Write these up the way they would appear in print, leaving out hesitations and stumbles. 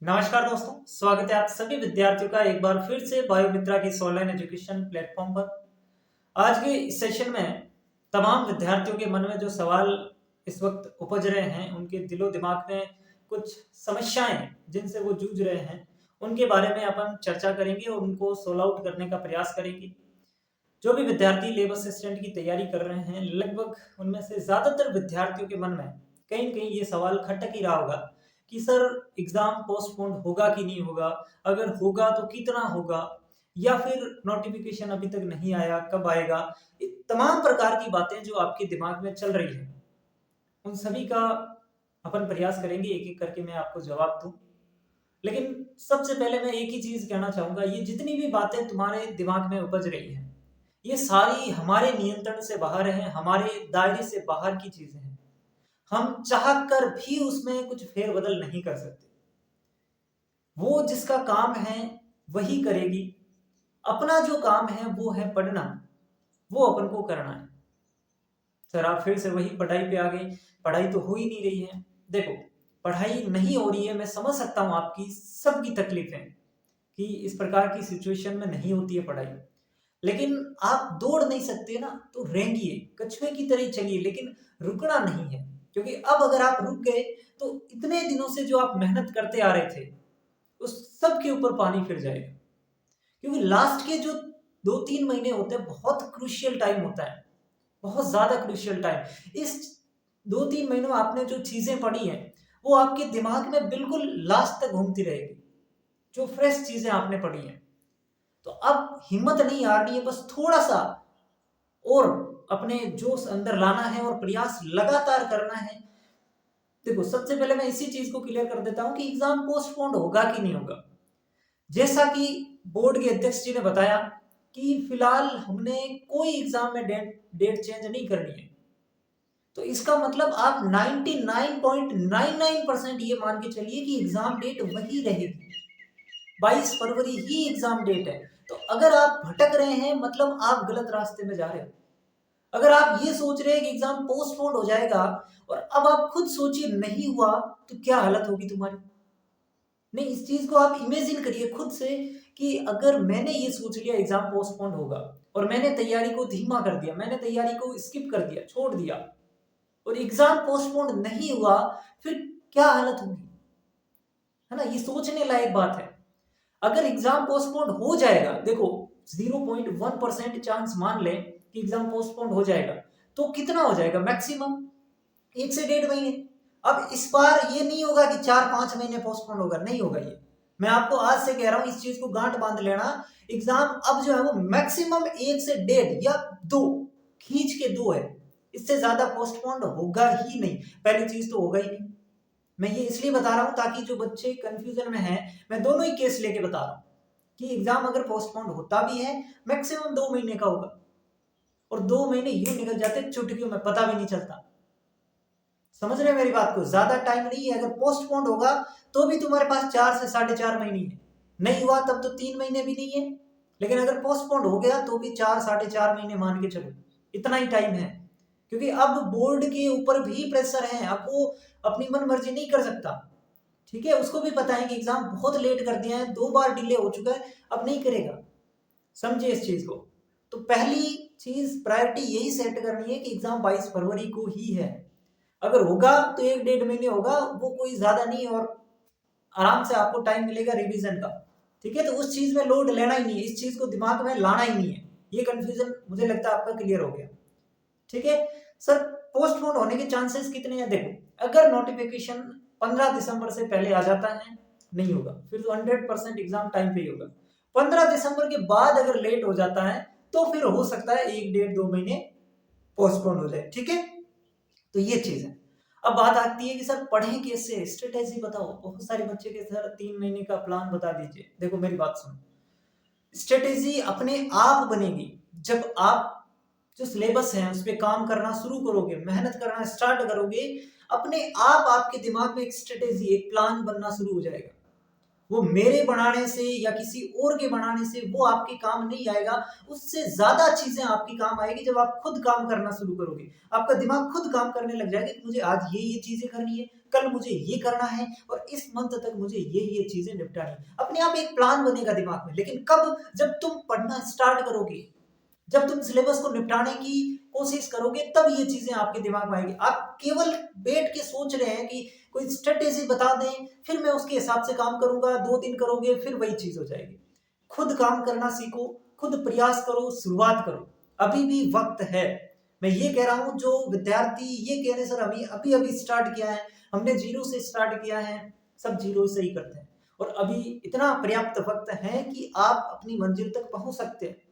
नमस्कार दोस्तों, स्वागत है आप सभी विद्यार्थियों का एक बार फिर से बायोमित्रा की इस ऑनलाइन एजुकेशन प्लेटफॉर्म पर। आज के इस सेशन में तमाम विद्यार्थियों के मन में जो सवाल इस वक्त उपज रहे हैं, उनके दिलो दिमाग में कुछ समस्याएं जिनसे वो जूझ रहे हैं, उनके बारे में अपन चर्चा करेंगे और उनको सोल्व आउट करने का प्रयास करेंगे। जो भी विद्यार्थी लेब असिस्टेंट की तैयारी कर रहे हैं, लगभग उनमें से ज्यादातर विद्यार्थियों के मन में कहीं न कहीं ये सवाल खटक ही रहा होगा कि सर एग्जाम पोस्टपोन होगा कि नहीं होगा, अगर होगा तो कितना होगा, या फिर नोटिफिकेशन अभी तक नहीं आया, कब आएगा। ये तमाम प्रकार की बातें जो आपके दिमाग में चल रही है, उन सभी का अपन प्रयास करेंगे एक एक करके मैं आपको जवाब दूं। लेकिन सबसे पहले मैं एक ही चीज कहना चाहूंगा, ये जितनी भी बातें तुम्हारे दिमाग में उपज रही हैं, ये सारी हमारे नियंत्रण से बाहर हैं, हमारे दायरे से बाहर की चीजें हैं। हम चाह कर भी उसमें कुछ फेरबदल नहीं कर सकते। वो जिसका काम है वही करेगी। अपना जो काम है वो है पढ़ना, वो अपन को करना है। सर आप फिर से वही पढ़ाई पे आ गए, पढ़ाई तो हो ही नहीं रही है। देखो, पढ़ाई नहीं हो रही है, मैं समझ सकता हूँ आपकी सबकी तकलीफें कि इस प्रकार की सिचुएशन में नहीं होती है पढ़ाई। लेकिन आप दौड़ नहीं सकते ना, तो रेंगिए, कछुए की तरह चलिए, लेकिन रुकना नहीं है। क्योंकि अब अगर आप रुक गए तो इतने दिनों से जो आप मेहनत करते आ रहे थे, उस सब के ऊपर पानी फिर जाएगा। क्योंकि लास्ट के जो 2-3 महीने होते हैं, बहुत क्रूशियल टाइम होता है, बहुत ज्यादा क्रूशियल टाइम। इस 2-3 महीनों में आपने जो चीजें पढ़ी हैं, वो आपके दिमाग में बिल्कुल लास्ट तक घूमती रहेगी, जो फ्रेश चीजें आपने पढ़ी हैं। तो अब हिम्मत नहीं हारनी है, बस थोड़ा सा और अपने जोश अंदर लाना है और प्रयास लगातार करना है। देखो, सबसे पहले मैं इसी चीज को क्लियर कर देता हूं कि एग्जाम पोस्टपोन्ड होगा कि नहीं होगा। जैसा कि बोर्ड के अध्यक्ष जी ने बताया कि फिलहाल हमने कोई एग्जाम में डेट चेंज नहीं करनी है। तो इसका मतलब आप 99.99% ये मान के चलिए कि एग्जाम डेट वही रहेगी। 22 फरवरी ही एग्जाम डेट है। तो अगर आप भटक रहे हैं, मतलब आप गलत रास्ते में जा रहे हो। अगर आप ये सोच रहे हैं कि एग्जाम पोस्टपोन हो जाएगा और अब आप खुद सोचिए नहीं हुआ, तो क्या हालत होगी तुम्हारी। नहीं, इस चीज को आप इमेजिन करिए खुद से कि अगर मैंने ये सोच लिया एग्जाम पोस्टपोन होगा और मैंने तैयारी को धीमा कर दिया, मैंने तैयारी को स्किप कर दिया, छोड़ दिया, और एग्जाम पोस्टपोन नहीं हुआ, फिर क्या हालत होगी। है ना, ये सोचने लायक बात है। अगर एग्जाम पोस्टपोन हो जाएगा, देखो 0.1% चांस मान लें कि एग्जाम पोस्टपोन हो जाएगा, तो कितना हो जाएगा मैक्सिमम 1 से 1.5 महीने। अब इस बार ये नहीं होगा कि 4-5 महीने पोस्टपोन होगा, नहीं होगा। ये मैं आपको आज से कह रहा हूं, इस चीज को गांठ बांध लेना। एग्जाम अब जो है वो मैक्सिमम 1 से 1.5 या 2, खींच के 2 है। इससे ज्यादा पोस्टपोन होगा ही नहीं। पहली चीज तो होगा ही नहीं। मैं ये इसलिए बता रहा हूं ताकि जो बच्चे कंफ्यूजन में हैं, मैं दोनों ही केस लेके बता रहा हूं कि एग्जाम अगर पोस्टपोन होता भी है, मैक्सिमम 2 महीने का होगा, और 2 महीने यूं निकल जाते चुटकियों में, पता भी नहीं चलता। समझ रहे हैं मेरी बात को? ज्यादा टाइम नहीं है। अगर पोस्टपोन होगा तो भी तुम्हारे पास 4 से 4.5 महीने है। नहीं हुआ तब तो 3 महीने भी नहीं है। लेकिन अगर पोस्टपोन हो गया तो भी 4-4.5 महीने मान के चलो, इतना ही टाइम है। क्योंकि अब बोर्ड के ऊपर भी प्रेशर है, अब वो अपनी मन मर्जी नहीं कर सकता। ठीक है, उसको भी पता है कि एग्जाम बहुत लेट कर दिया है, 2 बार डिले हो चुका है, अब नहीं करेगा। समझे इस चीज को? तो पहली चीज प्रायोरिटी यही सेट करनी है कि एग्जाम 22 फरवरी को ही है। अगर होगा तो 1-1.5 महीने होगा, वो कोई ज्यादा नहीं, और आराम से आपको टाइम मिलेगा रिवीजन का। ठीक है, तो उस चीज में लोड लेना ही नहीं है, इस चीज को दिमाग में लाना ही नहीं है। ये कंफ्यूजन मुझे लगता है आपका क्लियर हो गया। ठीक है सर, पोस्टपोन होने के चांसेस कितने हैं? देखो, अगर नोटिफिकेशन 15 दिसंबर से पहले आ जाता है, नहीं होगा, फिर तो 100% एग्जाम टाइम पे ही होगा। 15 दिसंबर के बाद अगर लेट हो जाता है, तो फिर हो सकता है 1-1.5-2 महीने पोस्टपोन हो जाए। ठीक है, तो ये चीज है। अब बात आती है कि सर पढ़ें कैसे, स्ट्रेटेजी बताओ। बहुत सारे बच्चे के सर 3 महीने का प्लान बता दीजिए। देखो मेरी बात सुनो, स्ट्रेटेजी अपने आप बनेगी जब आप जो सिलेबस है उस पर काम करना शुरू करोगे, मेहनत करना स्टार्ट करोगे। अपने आप आपके दिमाग में एक स्ट्रेटेजी, एक प्लान बनना शुरू हो जाएगा। वो मेरे बनाने से या किसी और के बनाने से वो आपके काम नहीं आएगा। उससे ज्यादा चीजें आपकी काम आएगी जब आप खुद काम करना शुरू करोगे। आपका दिमाग खुद काम करने लग जाएगा कि मुझे आज ये चीजें करनी है, कल मुझे ये करना है और इस मंथ तक मुझे ये चीजें निपटानी है। अपने आप एक प्लान बनेगा दिमाग में। लेकिन कब? जब तुम पढ़ना स्टार्ट करोगे, जब तुम सिलेबस को निपटाने की कोशिश करोगे, तब ये चीजें आपके दिमाग में आएगी। आप केवल बैठ के सोच रहे हैं कि कोई स्ट्रेटेजी बता दें, फिर मैं उसके हिसाब से काम करूंगा, 2 दिन करोगे फिर वही चीज हो जाएगी। खुद काम करना सीखो, खुद प्रयास करो, शुरुआत करो, अभी भी वक्त है। मैं ये कह रहा हूं, जो विद्यार्थी ये कह रहे सर अभी अभी अभी स्टार्ट किया है, हमने जीरो से स्टार्ट किया है, सब जीरो से ही करते हैं और अभी इतना पर्याप्त वक्त है कि आप अपनी मंजिल तक पहुंच सकते हैं।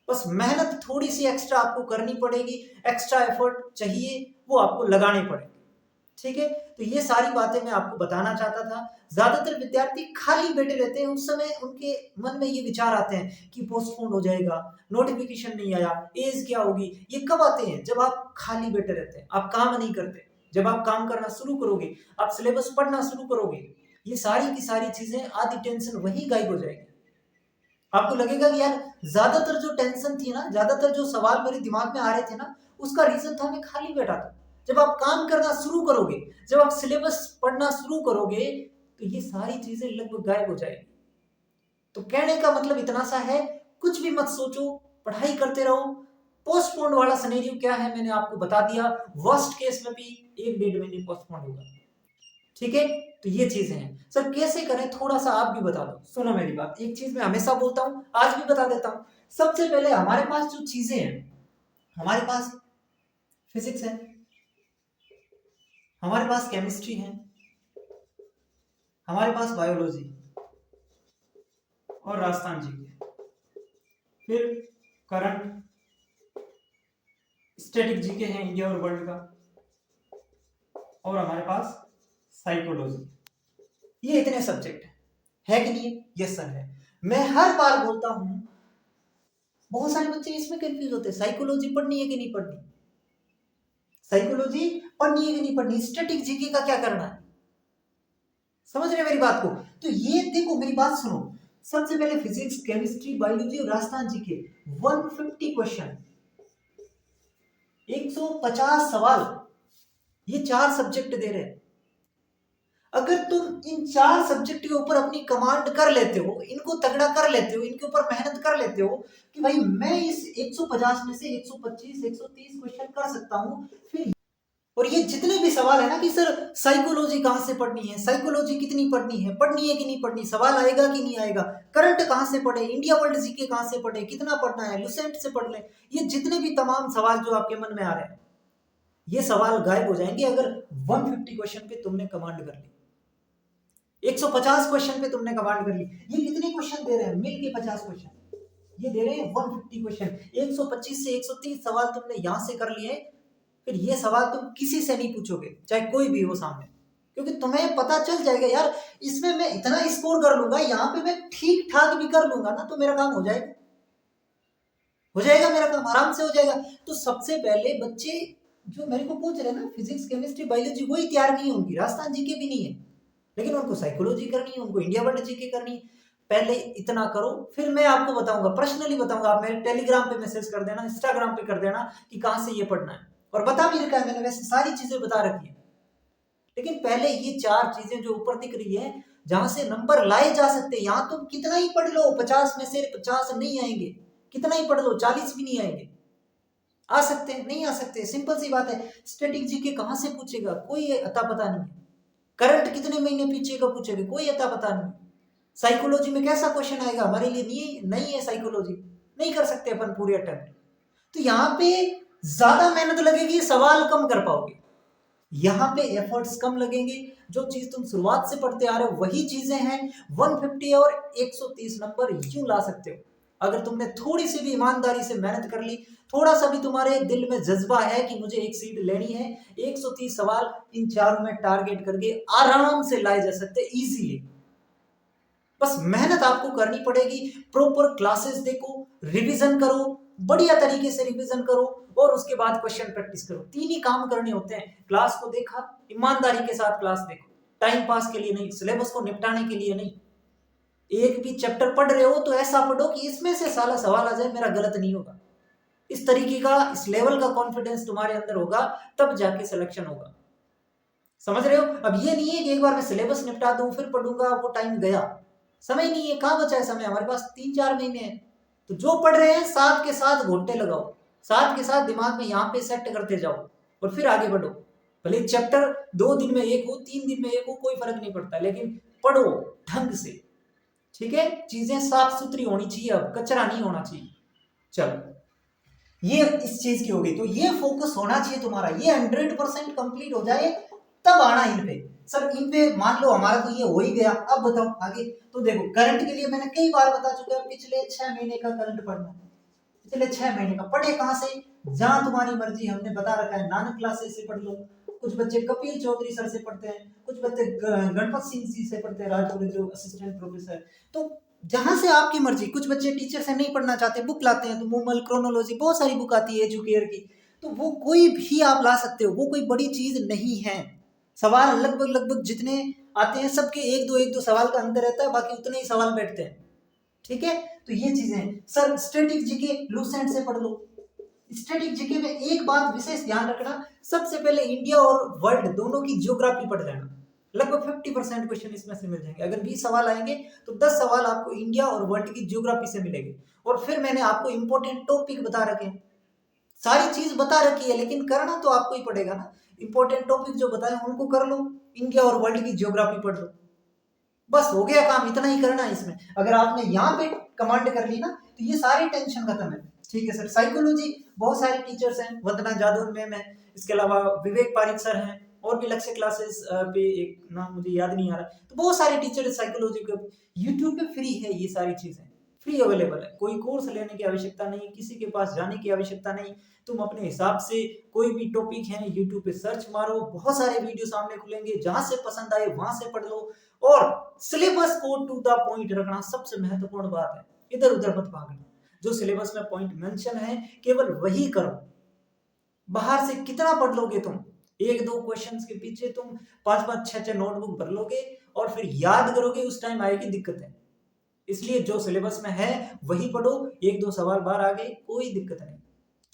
बस मेहनत थोड़ी सी एक्स्ट्रा आपको करनी पड़ेगी, एक्स्ट्रा एफर्ट चाहिए, वो आपको लगाने पड़ेंगे। ठीक है, तो ये सारी बातें मैं आपको बताना चाहता था। ज्यादातर विद्यार्थी खाली बैठे रहते हैं, उस समय उनके मन में ये विचार आते हैं कि पोस्टपोन हो जाएगा, नोटिफिकेशन नहीं आया, एज क्या होगी। ये कब आते हैं? जब आप खाली बैठे रहते हैं, आप काम नहीं करते। जब आप काम करना शुरू करोगे, आप सिलेबस पढ़ना शुरू करोगे, ये सारी की सारी चीजें, आधी टेंशन वही गायब हो जाएगी। आपको लगेगा कि यार ज्यादातर जो टेंशन थी ना, ज्यादातर जो सवाल मेरे दिमाग में आ रहे थे ना, उसका रीजन था मैं खाली बैठा था। जब आप काम करना शुरू करोगे, जब आप सिलेबस पढ़ना शुरू करोगे, तो ये सारी चीजें लगभग गायब हो जाएगी। तो कहने का मतलब इतना सा है, कुछ भी मत सोचो, पढ़ाई करते रहो। पोस्टपोन वाला सिनेरियो क्या है मैंने आपको बता दिया, वर्स्ट केस में भी 1-1.5 महीने पोस्टपोन होगा। ठीक है, तो ये चीजें हैं। सर कैसे करें, थोड़ा सा आप भी बता दो। सुनो मेरी बात, एक चीज मैं हमेशा बोलता हूं, आज भी बता देता हूं। सबसे पहले हमारे पास जो चीजें हैं, हमारे पास फिजिक्स है, हमारे पास केमिस्ट्री है, हमारे पास बायोलॉजी और राजस्थान जीके, फिर करंट, स्टैटिक जीके है इंडिया और वर्ल्ड का, और हमारे पास साइकोलॉजी। ये इतने सब्जेक्ट है कि नहीं? यस सर है। मैं हर बार बोलता हूं, बहुत सारे बच्चे इसमें कंफ्यूज होते हैं, साइकोलॉजी पढ़नी है कि नहीं पढ़नी, साइकोलॉजी पढ़नी है कि नहीं पढ़नी, स्टैटिक जीके का क्या करना है। समझ रहे मेरी बात को? तो ये देखो, मेरी बात सुनो। सबसे पहले फिजिक्स, केमिस्ट्री, बायोलॉजी और राजस्थान जीके, 150 क्वेश्चन, 150 सवाल, ये 4 सब्जेक्ट दे रहे हैं। अगर तुम इन 4 सब्जेक्ट के ऊपर अपनी कमांड कर लेते हो, इनको तगड़ा कर लेते हो, इनके ऊपर मेहनत कर लेते हो कि भाई मैं इस 150 में से 125 130 क्वेश्चन कर सकता हूं, फिर और ये जितने भी सवाल है ना कि सर साइकोलॉजी कहां से पढ़नी है, साइकोलॉजी कितनी पढ़नी है कि नहीं पढ़नी, सवाल आएगा कि नहीं आएगा, करंट कहां से पढ़े, इंडिया वर्ल्ड जीके कहां से पढ़े, कितना पढ़ना है, लुसेंट से पढ़ ले, ये जितने भी तमाम सवाल जो आपके मन में आ रहे हैं, ये सवाल गायब हो जाएंगे अगर 150 क्वेश्चन पे तुमने कमांड कर ली, 150 क्वेश्चन पे तुमने कमांड कर ली। ये कितने क्वेश्चन दे रहे हैं? मिल के 50 क्वेश्चन, ये दे रहे हैं 150 क्वेश्चन, 125 से 130 सवाल तुमने यहां से कर लिए। फिर ये सवाल तुम किसी से नहीं पूछोगे, चाहे कोई भी हो सामने, क्योंकि तुम्हें पता चल जाएगा यार इसमें मैं इतना स्कोर कर लूंगा, यहाँ पे मैं ठीक ठाक भी कर लूंगा ना, तो मेरा काम हो जाएगा मेरा काम आराम से हो जाएगा। तो सबसे पहले बच्चे जो मेरे को पूछ रहे हैं ना, फिजिक्स, केमिस्ट्री, बायोलॉजी, वही तैयार नहीं है, उनकी राजस्थान जीके भी नहीं है, लेकिन उनको साइकोलॉजी करनी है, उनको इंडिया वर्ल्ड जीके करनी है। पहले इतना करो, फिर मैं आपको बताऊंगा, पर्सनली बताऊंगा। आप मेरे टेलीग्राम पे मैसेज कर देना, इंस्टाग्राम पे कर देना कि कहां से ये पढ़ना है, और बता भी रखा है मैंने, वैसे सारी चीजें बता रखी है। लेकिन पहले ये 4 चीजें जो ऊपर दिख रही है, जहां से नंबर लाए जा सकते हैं, यहां तुम कितना ही पढ़ लो, 50 में से 50 नहीं आएंगे, कितना ही पढ़ लो 40 भी नहीं आएंगे। आ सकते हैं, नहीं आ सकते, सिंपल सी बात है। स्टैटिक जीके कहां से पूछेगा, कोई अता पता नहीं है। करंट कितने महीने पीछे का पूछेगा, कोई अता पता नहीं। साइकोलॉजी में कैसा क्वेश्चन आएगा, हमारे लिए नहीं है साइकोलॉजी, नहीं कर सकते अपन पूरे अटेम्प्ट। तो यहाँ पे ज्यादा मेहनत लगेगी, सवाल कम कर पाओगे, यहाँ पे एफर्ट्स कम लगेंगे। जो चीज तुम शुरुआत से पढ़ते आ रहे हो वही चीजें हैं। 150 और 130 नंबर यूं ला सकते हो अगर तुमने थोड़ी सी भी ईमानदारी से मेहनत कर ली, थोड़ा सा भी तुम्हारे दिल में जज्बा है कि मुझे एक सीट लेनी है। 130 सवाल इन 4 में टारगेट करके आराम से लाए जा सकते इजीली। बस मेहनत आपको करनी पड़ेगी, प्रॉपर क्लासेस देखो, रिवीजन करो, बढ़िया तरीके से रिवीजन करो, और उसके बाद क्वेश्चन प्रैक्टिस करो। 3 ही काम करने होते हैं। क्लास को देखा, ईमानदारी के साथ क्लास देखो, टाइम पास के लिए नहीं, सिलेबस को निपटाने के लिए नहीं। एक भी चैप्टर पढ़ रहे हो तो ऐसा पढ़ो कि इसमें से साला सवाल आ जाए, मेरा गलत नहीं होगा। इस तरीके का, इस लेवल का कॉन्फिडेंस तुम्हारे अंदर होगा, तब जाके सिलेक्शन होगा। समझ रहे हो? अब ये नहीं है कि एक बार मैं सिलेबस निपटा दूं फिर पढ़ूंगा, वो टाइम गया, समय नहीं है। कहाँ बचा है समय? हमारे पास 3-4 महीने हैं। तो जो पढ़ रहे हैं साथ के साथ घंटे लगाओ, साथ के साथ दिमाग में यहाँ पे सेट करते जाओ और फिर आगे बढ़ो। भले चैप्टर 2 दिन में एक हो, 3 दिन में एक हो, कोई फर्क नहीं पड़ता, लेकिन पढ़ो ढंग से। ठीक है, चीजें साफ सुथरी होनी चाहिए, अब कचरा नहीं होना चाहिए। चलो, ये इस चीज की होगी। तो ये फोकस होना चाहिए तुम्हारा, ये 100% कंप्लीट हो जाए तब आना इन पे। सर इन पे मान लो हमारा तो ये हो ही गया, अब बताओ आगे। तो देखो करंट के लिए मैंने कई बार बता चुका है, पिछले 6 महीने का करंट पढ़ना है। पिछले 6 महीने का पढ़े कहाँ से? जहां तुम्हारी मर्जी, हमने बता रखा है नानक क्लासेस से पढ़ लो, कुछ बच्चे कपिल चौधरी सर से पढ़ते हैं, कुछ बच्चे गणपत सिंह जी से पढ़ते हैं, राजपुर जो असिस्टेंट प्रोफेसर। तो जहां से आपकी मर्जी, कुछ बच्चे टीचर से नहीं पढ़ना चाहते, बुक लाते हैं, तो मूमल, क्रोनोलॉजी, बहुत सारी बुक आती है एजुकेयर की, तो वो कोई भी आप ला सकते हो, वो कोई बड़ी चीज नहीं है। सवाल लगभग लगभग जितने आते हैं सबके एक दो सवाल का अंतर रहता है, बाकी उतने ही सवाल बैठते हैं। ठीक है, तो ये चीजें। सर स्टैटिक जीके लूसेंट से पढ़ लो। स्टैटिक जीके में एक बात विशेष ध्यान रखना, सबसे पहले इंडिया और वर्ल्ड दोनों की ज्योग्राफी पढ़ लेना। लगभग 50% क्वेश्चन इसमें से मिल जाएंगे। अगर 20 सवाल आएंगे तो 10 सवाल आपको इंडिया और वर्ल्ड की ज्योग्राफी से मिलेंगे। और फिर मैंने आपको इंपॉर्टेंट टॉपिक बता रखे हैं, सारी चीज बता रखी है, लेकिन करना तो आपको ही पड़ेगा ना। इंपॉर्टेंट टॉपिक जो बताए उनको कर लो, इंडिया और वर्ल्ड की ज्योग्राफी पढ़ लो, बस हो गया काम। इतना ही करना है इसमें। अगर आपने यहाँ पे कमांड कर ली ना तो ये सारी टेंशन खत्म है। ठीक है सर, साइकोलॉजी बहुत सारे टीचर्स हैं, वंदना जादव मैम है, इसके अलावा विवेक पारिक सर हैं, और भी लक्ष्य क्लासेस पे एक नाम मुझे याद नहीं आ रहा, तो बहुत सारे टीचर साइकोलॉजी के। यूट्यूब पे फ्री है, ये सारी चीजें फ्री अवेलेबल है, कोई कोर्स लेने की आवश्यकता नहीं, किसी के पास जाने की आवश्यकता नहीं। तुम अपने हिसाब से कोई भी टॉपिक है यूट्यूब पे सर्च मारो, बहुत सारे वीडियो सामने खुलेंगे, जहां से पसंद आए वहां से पढ़ लो। और सिलेबस को टू द पॉइंट रखना सबसे महत्वपूर्ण बात है, इधर उधर मत भागना। जो सिलेबस में पॉइंट मेंशन है केवल वही करो। बाहर से कितना पढ़ लोगे तुम? 1-2 क्वेश्चंस के पीछे तुम 5-5 6-6 नोटबुक भर लोगे और फिर याद करोगे, उस टाइम आएगी दिक्कत है। इसलिए जो सिलेबस में है वही पढ़ो, 1-2 सवाल बाहर आ गए कोई दिक्कत नहीं,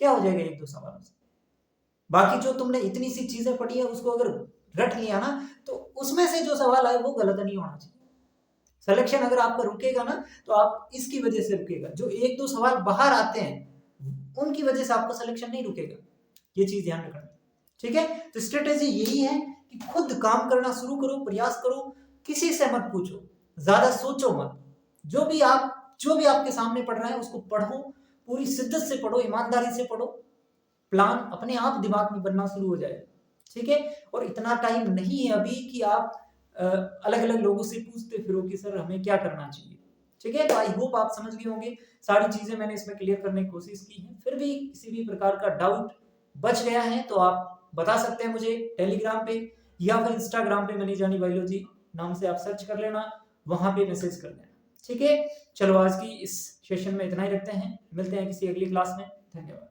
क्या हो जाएगा 1-2 सवालों से। बाकी जो तुमने इतनी सी चीजें पढ़ी है उसको अगर रट लिया ना तो उसमें से जो सवाल आए वो गलत नहीं होना चाहिए। सिलेक्शन अगर आपका रुकेगा ना तो आप इसकी वजह से रुकेगा, जो 1-2 सवाल बाहर आते हैं उनकी वजह से आपका सिलेक्शन नहीं रुकेगा, ये चीज ध्यान रखना। ठीक है, तो स्ट्रेटेजी यही है कि खुद काम करना शुरू करो, प्रयास करो, किसी से मत पूछो, ज्यादा सोचो मत। जो भी आपके सामने पढ़ रहा है उसको पढ़ो, पूरी शिद्दत से पढ़ो, ईमानदारी से पढ़ो, प्लान अपने आप दिमाग में बनना शुरू हो जाए। ठीक है, और इतना टाइम नहीं है अभी कि आप अलग अलग लोगों से पूछते फिरो कि सर हमें क्या करना चाहिए। ठीक है, तो आई होप आप समझ गए होंगे, सारी चीजें मैंने इसमें क्लियर करने की कोशिश की है। फिर भी किसी भी प्रकार का डाउट बच गया है तो आप बता सकते हैं मुझे टेलीग्राम पे या फिर इंस्टाग्राम पे मनी जानी बायोलॉजी नाम से आप सर्च कर लेना, वहां पे मैसेज कर देना। ठीक है, चलो आज की इस सेशन में इतना ही रखते हैं, मिलते हैं किसी अगली क्लास में। धन्यवाद।